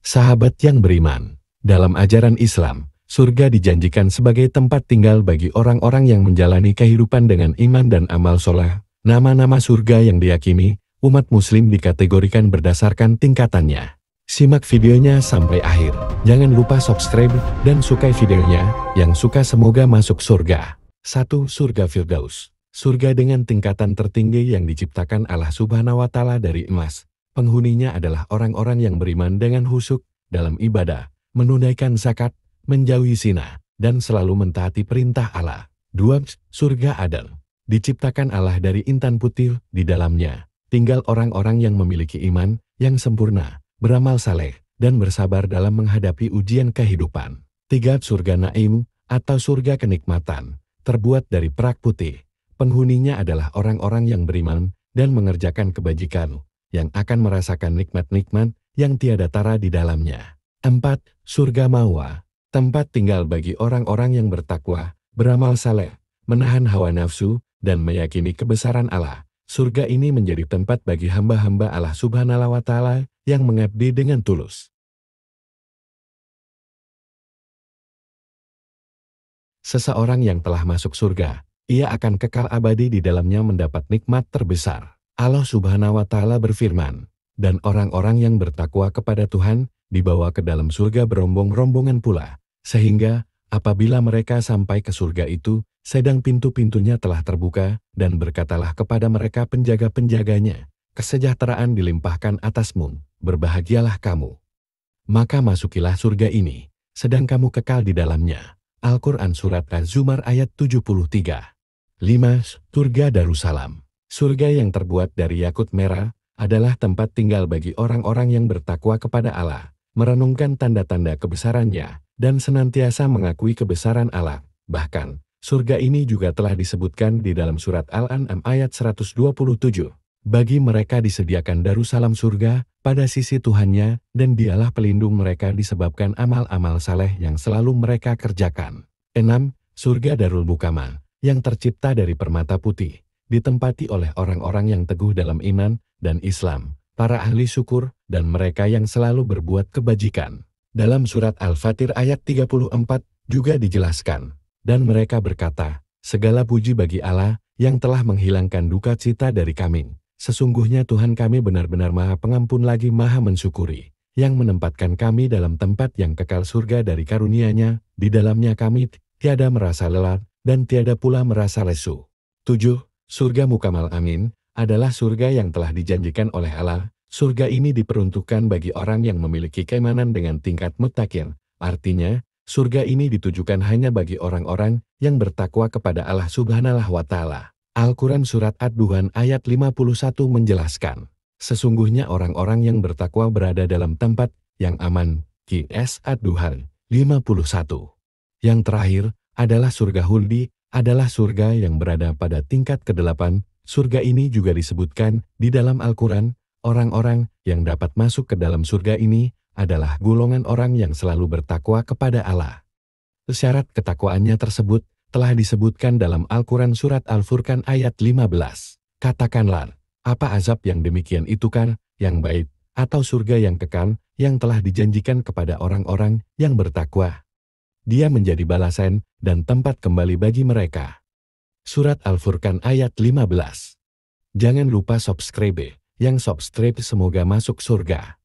Sahabat yang beriman, dalam ajaran Islam, surga dijanjikan sebagai tempat tinggal bagi orang-orang yang menjalani kehidupan dengan iman dan amal soleh. Nama-nama surga yang diyakini, umat muslim dikategorikan berdasarkan tingkatannya. Simak videonya sampai akhir. Jangan lupa subscribe dan sukai videonya. Yang suka semoga masuk surga. 1. Surga Firdaus. Surga dengan tingkatan tertinggi yang diciptakan Allah Subhanahu wa Ta'ala dari emas. Penghuninya adalah orang-orang yang beriman dengan khusyuk dalam ibadah, menunaikan zakat, menjauhi zina, dan selalu mentaati perintah Allah. 2. Surga Adn. Diciptakan Allah dari intan putih, di dalamnya tinggal orang-orang yang memiliki iman yang sempurna, beramal saleh, dan bersabar dalam menghadapi ujian kehidupan. 3. Surga Naim, atau surga kenikmatan, terbuat dari perak putih. Penghuninya adalah orang-orang yang beriman dan mengerjakan kebajikan, yang akan merasakan nikmat-nikmat yang tiada tara di dalamnya. 4. Surga Mawa, tempat tinggal bagi orang-orang yang bertakwa, beramal saleh, menahan hawa nafsu, dan meyakini kebesaran Allah. Surga ini menjadi tempat bagi hamba-hamba Allah Subhanahu wa Ta'ala yang mengabdi dengan tulus. Seseorang yang telah masuk surga, ia akan kekal abadi di dalamnya mendapat nikmat terbesar. Allah Subhanahu wa Ta'ala berfirman, dan orang-orang yang bertakwa kepada Tuhan dibawa ke dalam surga berombong-rombongan pula, sehingga apabila mereka sampai ke surga itu, sedang pintu-pintunya telah terbuka, dan berkatalah kepada mereka penjaga-penjaganya, kesejahteraan dilimpahkan atasmu, berbahagialah kamu. Maka masukilah surga ini, sedang kamu kekal di dalamnya. Al-Quran Surat Az-Zumar ayat 73. 5. Surga Darussalam. Surga yang terbuat dari yakut merah adalah tempat tinggal bagi orang-orang yang bertakwa kepada Allah, merenungkan tanda-tanda kebesarannya, dan senantiasa mengakui kebesaran Allah. Bahkan, surga ini juga telah disebutkan di dalam surat Al-An'am ayat 127. Bagi mereka disediakan Darussalam surga pada sisi Tuhannya, dan dialah pelindung mereka disebabkan amal-amal saleh yang selalu mereka kerjakan. 6. Surga Darul Muqamah, yang tercipta dari permata putih, ditempati oleh orang-orang yang teguh dalam iman dan Islam, para ahli syukur, dan mereka yang selalu berbuat kebajikan. Dalam surat Al-Fatir ayat 34 juga dijelaskan, dan mereka berkata, segala puji bagi Allah yang telah menghilangkan duka cita dari kami. Sesungguhnya Tuhan kami benar-benar Maha Pengampun lagi Maha Mensyukuri, yang menempatkan kami dalam tempat yang kekal surga dari karunia-Nya, di dalamnya kami tiada merasa lelah dan tiada pula merasa lesu. 7. Surga Muqamal Amin adalah surga yang telah dijanjikan oleh Allah. Surga ini diperuntukkan bagi orang yang memiliki keimanan dengan tingkat muttaqin. Artinya, surga ini ditujukan hanya bagi orang-orang yang bertakwa kepada Allah Subhanahu wa Ta'ala. Al-Quran Surat Ad-Duhan ayat 51 menjelaskan, sesungguhnya orang-orang yang bertakwa berada dalam tempat yang aman. Qs Ad-Duhan 51. Yang terakhir adalah surga Huldi, adalah surga yang berada pada tingkat ke-8. Surga ini juga disebutkan di dalam Al-Quran. Orang-orang yang dapat masuk ke dalam surga ini adalah golongan orang yang selalu bertakwa kepada Allah. Syarat ketakwaannya tersebut telah disebutkan dalam Al-Quran Surat Al-Furqan ayat 15. Katakanlah, apa azab yang demikian itu kan, yang baik, atau surga yang kekal, yang telah dijanjikan kepada orang-orang yang bertakwa. Dia menjadi balasan dan tempat kembali bagi mereka. Surat Al-Furqan ayat 15. Jangan lupa subscribe, yang subscribe semoga masuk surga.